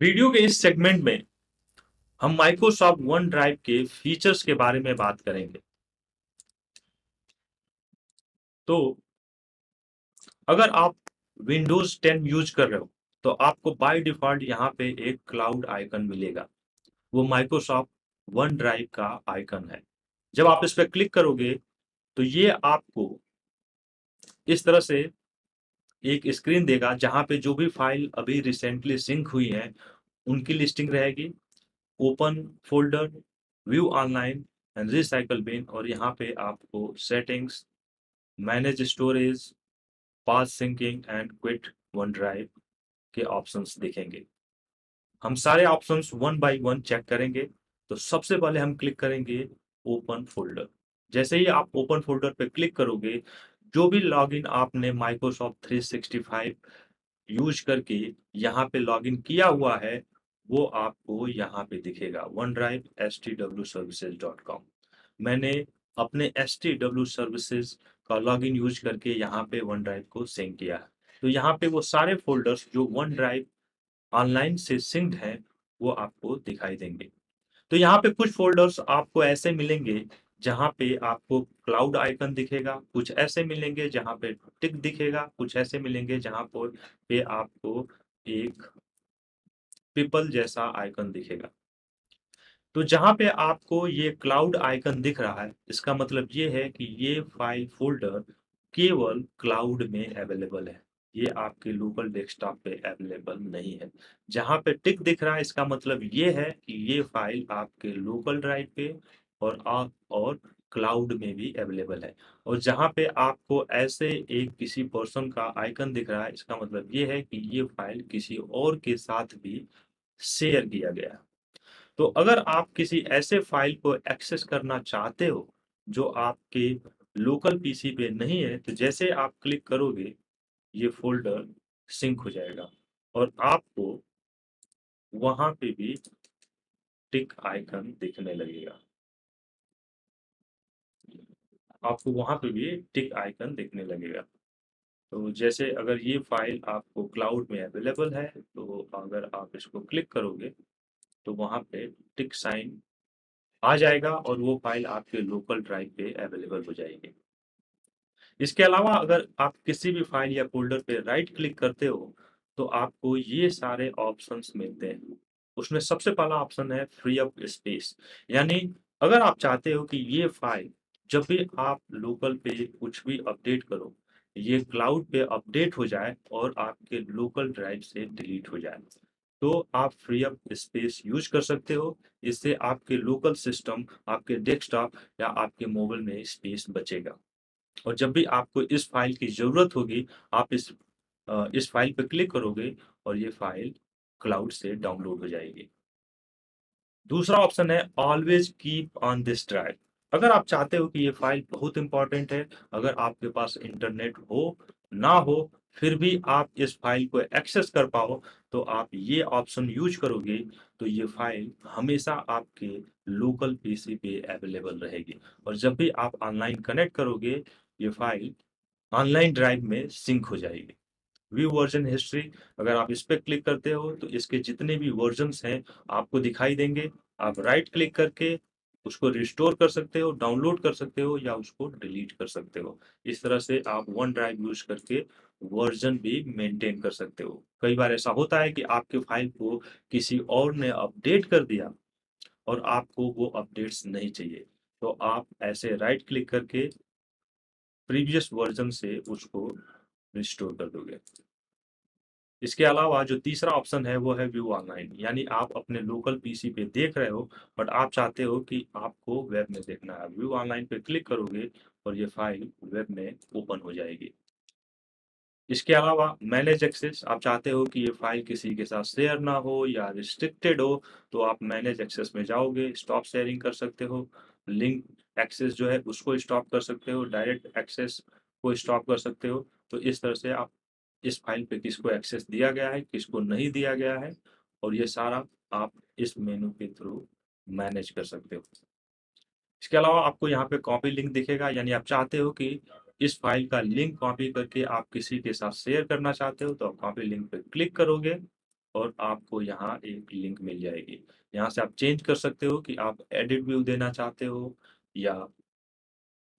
Video के इस segment में हम माइक्रोसॉफ्ट वन ड्राइव के फीचर्स के बारे में बात करेंगे। तो अगर आप विंडोज 10 यूज कर रहे हो तो आपको बाय डिफॉल्ट यहाँ पे एक क्लाउड आइकन मिलेगा। वो माइक्रोसॉफ्ट वन ड्राइव का आइकन है। जब आप इस पर क्लिक करोगे तो ये आपको इस तरह से एक स्क्रीन देगा जहां पे जो भी फाइल अभी रिसेंटली सिंक हुई है उनकी लिस्टिंग रहेगी। Open folder, view online and recycle bin, और यहाँ पे आपको settings, manage storage, pause syncing and quit one drive के ऑप्शंस दिखेंगे। हम सारे options one by one check करेंगे। तो सबसे पहले हम क्लिक करेंगे ओपन फोल्डर। जैसे ही आप ओपन फोल्डर पे क्लिक करोगे, जो भी लॉगिन आपने माइक्रोसॉफ्ट 365 यूज करके यहाँ पे लॉगिन किया हुआ है वो आपको यहाँ पे दिखेगा, वन ड्राइव stwservices.com। मैंने अपने stw सर्विसेज का लॉगिन यूज करके यहाँ पे वन ड्राइव को सिंक किया है। तो यहाँ पे वो सारे फोल्डर्स जो वन ड्राइव ऑनलाइन से सिंक्ड हैं वो आपको दिखाई देंगे। तो यहाँ पे कुछ फोल्डर्स आपको ऐसे मिलेंगे जहाँ पे आपको क्लाउड आइकन दिखेगा, कुछ ऐसे मिलेंगे जहाँ पे टिक दिखेगा, कुछ ऐसे मिलेंगे जहाँ पर पे आपको एक पीपल जैसा आइकन दिखेगा। तो जहाँ पे आपको ये क्लाउड आइकन दिख रहा है इसका मतलब ये है कि ये फाइल फोल्डर केवल क्लाउड में अवेलेबल है। ये आपके लोकल डेस्कटॉप पे अवेलेबल नहीं है। जहाँ पे टिक दिख रहा है इसका मतलब ये है कि ये फाइल आपके लोकल ड्राइव पे और क्लाउड में भी अवेलेबल है। और जहाँ पे आपको ऐसे एक किसी पर्सन का आइकन दिख रहा है इसका मतलब ये है कि ये फाइल किसी और के साथ भी शेयर किया गया है। तो अगर आप किसी ऐसे फाइल को एक्सेस करना चाहते हो जो आपके लोकल पीसी पे नहीं है, तो जैसे आप क्लिक करोगे ये फ़ोल्डर सिंक हो जाएगा और आपको वहाँ पे भी टिक आइकन दिखने लगेगा। आपको वहाँ पे भी टिक आइकन दिखने लगेगा। तो जैसे अगर ये फाइल आपको क्लाउड में अवेलेबल है, तो अगर आप इसको क्लिक करोगे तो वहाँ पे टिक साइन आ जाएगा और वो फाइल आपके लोकल ड्राइव पे अवेलेबल हो जाएगी। इसके अलावा अगर आप किसी भी फाइल या फ़ोल्डर पे राइट क्लिक करते हो, तो आपको ये सारे ऑप्शंस मिलते हैं। उसमें सबसे पहला ऑप्शन है फ्री अप स्पेस, यानी अगर आप चाहते हो कि ये फाइल जब भी आप लोकल पे कुछ भी अपडेट करो, ये क्लाउड पे अपडेट हो जाए और आपके लोकल ड्राइव से डिलीट हो जाए, तो आप फ्री अप स्पेस यूज़ कर सकते हो। इससे आपके लोकल सिस्टम, आपके डेस्कटॉप या आपके मोबाइल में स्पेस बचेगा। और जब भी आपको इस फाइल की ज़रूरत होगी, आप इस फाइल पे क्लिक करोगे और ये फाइल क्लाउड से डाउनलोड हो जाएगी। दूसरा ऑप्शन है always keep on this drive. अगर आप चाहते हो कि ये फाइल बहुत इंपॉर्टेंट है, अगर आपके पास इंटरनेट हो, ना हो, फिर भी आप इस फाइल को एक्सेस कर पाओ, तो आप ये ऑप्शन यूज़ करोगे, तो ये फाइल हमेशा आपके लोकल पीसी पे अवेलेबल रहेगी और जब भी आप ऑनलाइन कनेक्ट करोगे, ये फाइल ऑनलाइन ड्राइव में सिंक हो जाएगी। व्यू वर्जन हिस्ट्री, अगर आप इस पे क्लिक करते हो तो इसके जितने भी वर्जन्स हैं आपको दिखाई देंगे। आप राइट क्लिक करके उसको रिस्टोर कर सकते हो, डाउनलोड कर सकते हो या उसको डिलीट कर सकते हो। इस तरह से आप वन ड्राइव यूज करके वर्जन भी मेंटेन कर सकते हो। कई बार ऐसा होता है कि आपके फाइल को किसी और ने अपडेट कर दिया और आपको वो अपडेट्स नहीं चाहिए, तो आप ऐसे राइट क्लिक करके प्रीवियस वर्जन से उसको रिस्टोर कर दोगे। इसके अलावा जो तीसरा ऑप्शन है वो है व्यू ऑनलाइन, यानी आप अपने लोकल पीसी पे देख रहे हो बट आप चाहते हो कि आपको वेब में देखना है। व्यू ऑनलाइन पे क्लिक करोगे और ये फाइल वेब में ओपन हो जाएगी। इसके अलावा मैनेज एक्सेस, आप चाहते हो कि ये फाइल किसी के साथ शेयर ना हो या रिस्ट्रिक्टेड हो, तो आप मैनेज एक्सेस में जाओगे, स्टॉप शेयरिंग कर सकते हो, लिंक एक्सेस जो है उसको स्टॉप कर सकते हो, डायरेक्ट एक्सेस को स्टॉप कर सकते हो। तो इस तरह से आप इस फाइल पे किसको एक्सेस दिया गया है, किसको नहीं दिया गया है, और ये सारा आप इस मेनू के थ्रू मैनेज कर सकते हो। इसके अलावा आपको यहाँ पे कॉपी लिंक दिखेगा, यानी आप चाहते हो कि इस फाइल का लिंक कॉपी करके आप किसी के साथ शेयर करना चाहते हो, तो आप कॉपी लिंक पे क्लिक करोगे और आपको यहाँ एक लिंक मिल जाएगी। यहाँ से आप चेंज कर सकते हो कि आप एडिट व्यू देना चाहते हो या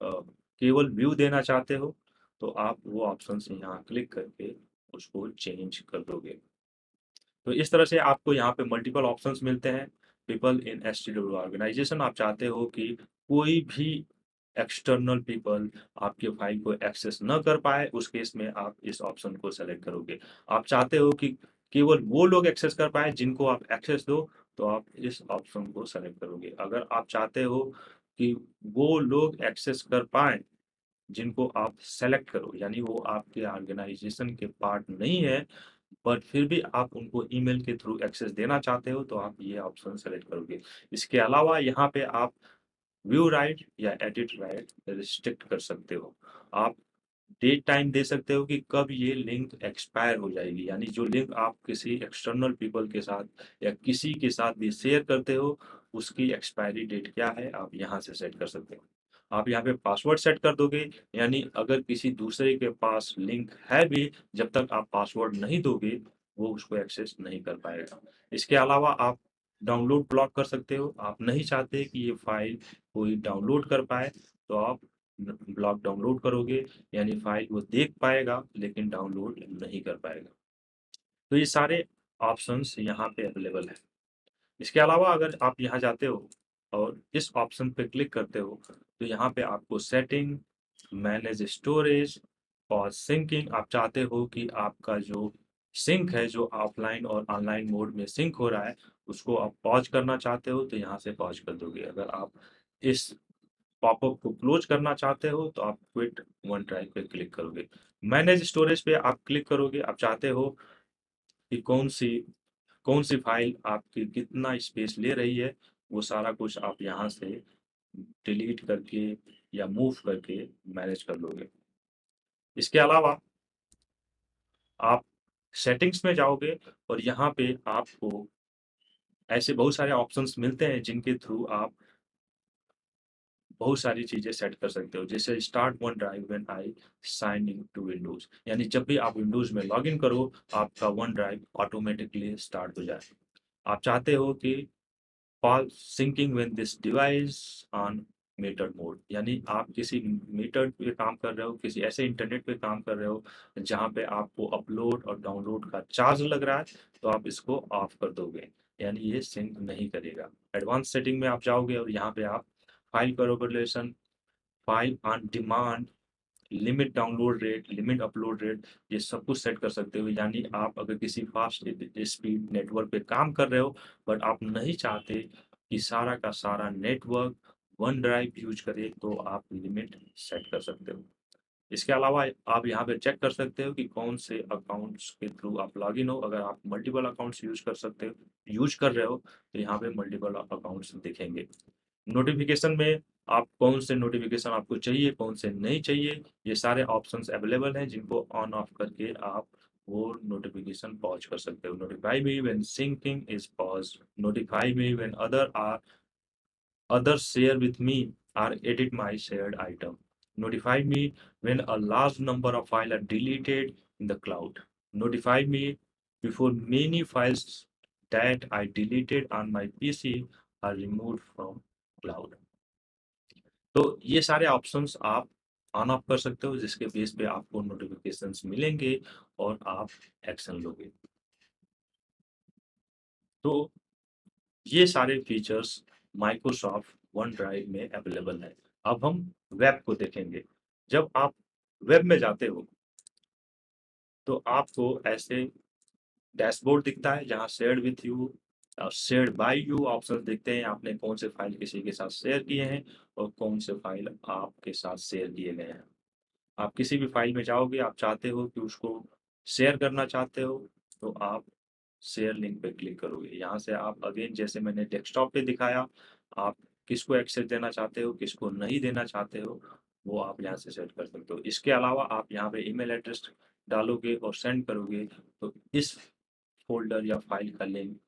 केवल व्यू देना चाहते हो, तो आप वो ऑप्शन से यहाँ क्लिक करके उसको चेंज कर दोगे। तो इस तरह से आपको यहाँ पे मल्टीपल ऑप्शंस मिलते हैं। पीपल इन एसटीडब्ल्यू ऑर्गेनाइजेशन, आप चाहते हो कि कोई भी एक्सटर्नल पीपल आपके फाइल को एक्सेस न कर पाए, उस केस में आप इस ऑप्शन को सेलेक्ट करोगे। आप चाहते हो कि केवल वो लोग एक्सेस कर पाए जिनको आप एक्सेस दो, तो आप इस ऑप्शन को सेलेक्ट करोगे। अगर आप चाहते हो कि वो लोग एक्सेस कर पाए जिनको आप सेलेक्ट करो, यानी वो आपके ऑर्गेनाइजेशन के पार्ट नहीं है, बट फिर भी आप उनको ईमेल के थ्रू एक्सेस देना चाहते हो, तो आप ये ऑप्शन सेलेक्ट करोगे। इसके अलावा यहाँ पे आप व्यू राइट या एडिट राइट रिस्ट्रिक्ट कर सकते हो। आप डेट टाइम दे सकते हो कि कब ये लिंक एक्सपायर हो जाएगी, यानी जो लिंक आप किसी एक्सटर्नल पीपल के साथ या किसी के साथ भी शेयर करते हो, उसकी एक्सपायरी डेट क्या है, आप यहाँ से सेट कर सकते हो। आप यहाँ पे पासवर्ड सेट कर दोगे, यानी अगर किसी दूसरे के पास लिंक है भी, जब तक आप पासवर्ड नहीं दोगे, वो उसको एक्सेस नहीं कर पाएगा। इसके अलावा आप डाउनलोड ब्लॉक कर सकते हो। आप नहीं चाहते कि ये फाइल कोई डाउनलोड कर पाए, तो आप ब्लॉक डाउनलोड करोगे, यानी फाइल वो देख पाएगा लेकिन डाउनलोड नहीं कर पाएगा। तो ये सारे ऑप्शंस यहाँ पे अवेलेबल है। इसके अलावा अगर आप यहाँ जाते हो और इस ऑप्शन पे क्लिक करते हो, तो यहाँ पे आपको सेटिंग, मैनेज स्टोरेज और सिंकिंग, आप चाहते हो कि आपका जो सिंक है, जो ऑफलाइन और ऑनलाइन मोड में सिंक हो रहा है, उसको आप पॉज करना चाहते हो, तो यहाँ से पॉज कर दोगे। अगर आप इस पॉपअप को क्लोज करना चाहते हो, तो आप क्विट वन ड्राइव पे क्लिक करोगे। मैनेज स्टोरेज पे आप क्लिक करोगे। आप चाहते हो कि कौन सी फाइल आपकी कितना स्पेस ले रही है, वो सारा कुछ आप यहाँ से डिलीट करके या मूव करके मैनेज कर लोगे। इसके अलावा आप सेटिंग्स में जाओगे और यहाँ पे आपको ऐसे बहुत सारे ऑप्शंस मिलते हैं जिनके थ्रू आप बहुत सारी चीजें सेट कर सकते हो। जैसे start one drive when I sign in to Windows, यानी जब भी आप विंडोज में लॉग इन करो, आपका वन ड्राइव ऑटोमेटिकली स्टार्ट हो जाए। आप चाहते हो कि pause syncing when this device on metered mode, यानी आप किसी मीटर पे काम कर रहे हो, किसी ऐसे इंटरनेट पे काम कर रहे हो जहाँ पे आपको अपलोड और डाउनलोड का चार्ज लग रहा है, तो आप इसको ऑफ कर दोगे, यानी ये सिंक नहीं करेगा। एडवांस सेटिंग में आप जाओगे और यहाँ पे आप file configuration, file on demand, limit download rate, limit upload rate, ये सब कुछ सेट कर सकते हो। यानी आप अगर किसी फास्ट स्पीड नेटवर्क पे काम कर रहे हो, बट आप नहीं चाहते कि सारा का सारा नेटवर्क वन ड्राइव यूज करे, तो आप लिमिट सेट कर सकते हो। इसके अलावा आप यहाँ पे चेक कर सकते हो कि कौन से अकाउंट्स के थ्रू आप लॉगिन हो। अगर आप मल्टीपल अकाउंट्स यूज कर रहे हो, तो यहाँ पे मल्टीपल अकाउंट्स दिखेंगे। नोटिफिकेशन में आप कौन से नोटिफिकेशन आपको चाहिए, कौन से नहीं चाहिए, ये सारे ऑप्शंस अवेलेबल हैं, जिनको ऑन ऑफ करके आप वो नोटिफिकेशन पॉज कर सकते हो। Notify me when syncing is pause, notify me when others share with me or edit my shared item. Notify me when a large number of files are deleted in the cloud. Notify me before many files that I deleted on my PC are removed from cloud. तो ये सारे options आप on off कर सकते हो, जिसके base पे आपको नोटिफिकेशंस मिलेंगे और आप एक्शन लोगे। तो ये सारे फीचर्स माइक्रोसॉफ्ट वन ड्राइव में अवेलेबल है। अब हम वेब को देखेंगे। जब आप वेब में जाते हो, तो आपको ऐसे डैशबोर्ड दिखता है जहाँ शेयर्ड विथ यू और शेयर्ड बाय यू ऑप्शंस दिखते हैं। आपने कौन से फाइल किसी के साथ शेयर किए हैं और कौन से फाइल आपके साथ शेयर किए गए हैं। आप किसी भी फाइल में जाओगे, आप चाहते हो कि उसको शेयर करना चाहते हो, तो आप शेयर लिंक पे क्लिक करोगे। यहाँ से आप अगेन, जैसे मैंने डेस्कटॉप पे दिखाया, आप किसको एक्सेस देना चाहते हो, किसको नहीं देना चाहते हो, वो आप यहाँ से सेट कर सकते हो। इसके अलावा आप यहाँ पे ईमेल एड्रेस डालोगे और सेंड करोगे, तो इस फ़ोल्डर या फ़ाइल का लिंक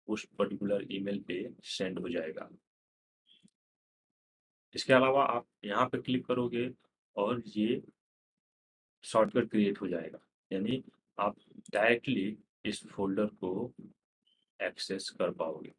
उस पर्टिकुलर ईमेल पे सेंड हो जाएगा। इसके अलावा आप यहाँ पे क्लिक करोगे और ये शॉर्टकट क्रिएट हो जाएगा, यानी आप डायरेक्टली इस फ़ोल्डर को एक्सेस कर पाओगे।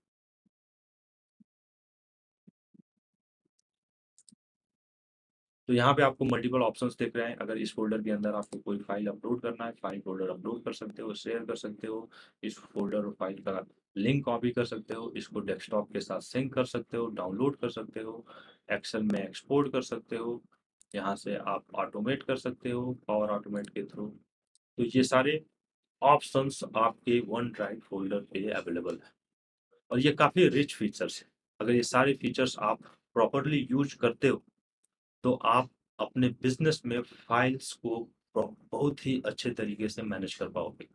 तो यहाँ पे आपको मल्टीपल ऑप्शंस दिख रहे हैं। अगर इस फ़ोल्डर के अंदर आपको कोई फ़ाइल अपलोड करना है, फ़ाइल फ़ोल्डर अपलोड कर सकते हो, शेयर कर सकते हो। इस फ़ोल्डर और फ़ाइल का लिंक कॉपी कर सकते हो, इसको डेस्कटॉप के साथ सिंक कर सकते हो, डाउनलोड कर सकते हो, एक्सेल में एक्सपोर्ट कर सकते हो। यहाँ से आप ऑटोमेट कर सकते हो पावर ऑटोमेट के थ्रू। तो ये सारे ऑप्शंस आपके वन ड्राइव फ़ोल्डर पे अवेलेबल है और ये काफ़ी रिच फीचर्स है। अगर ये सारे फीचर्स आप प्रॉपर्ली यूज़ करते हो तो आप अपने बिज़नेस में फाइल्स को बहुत ही अच्छे तरीके से मैनेज कर पाओगे।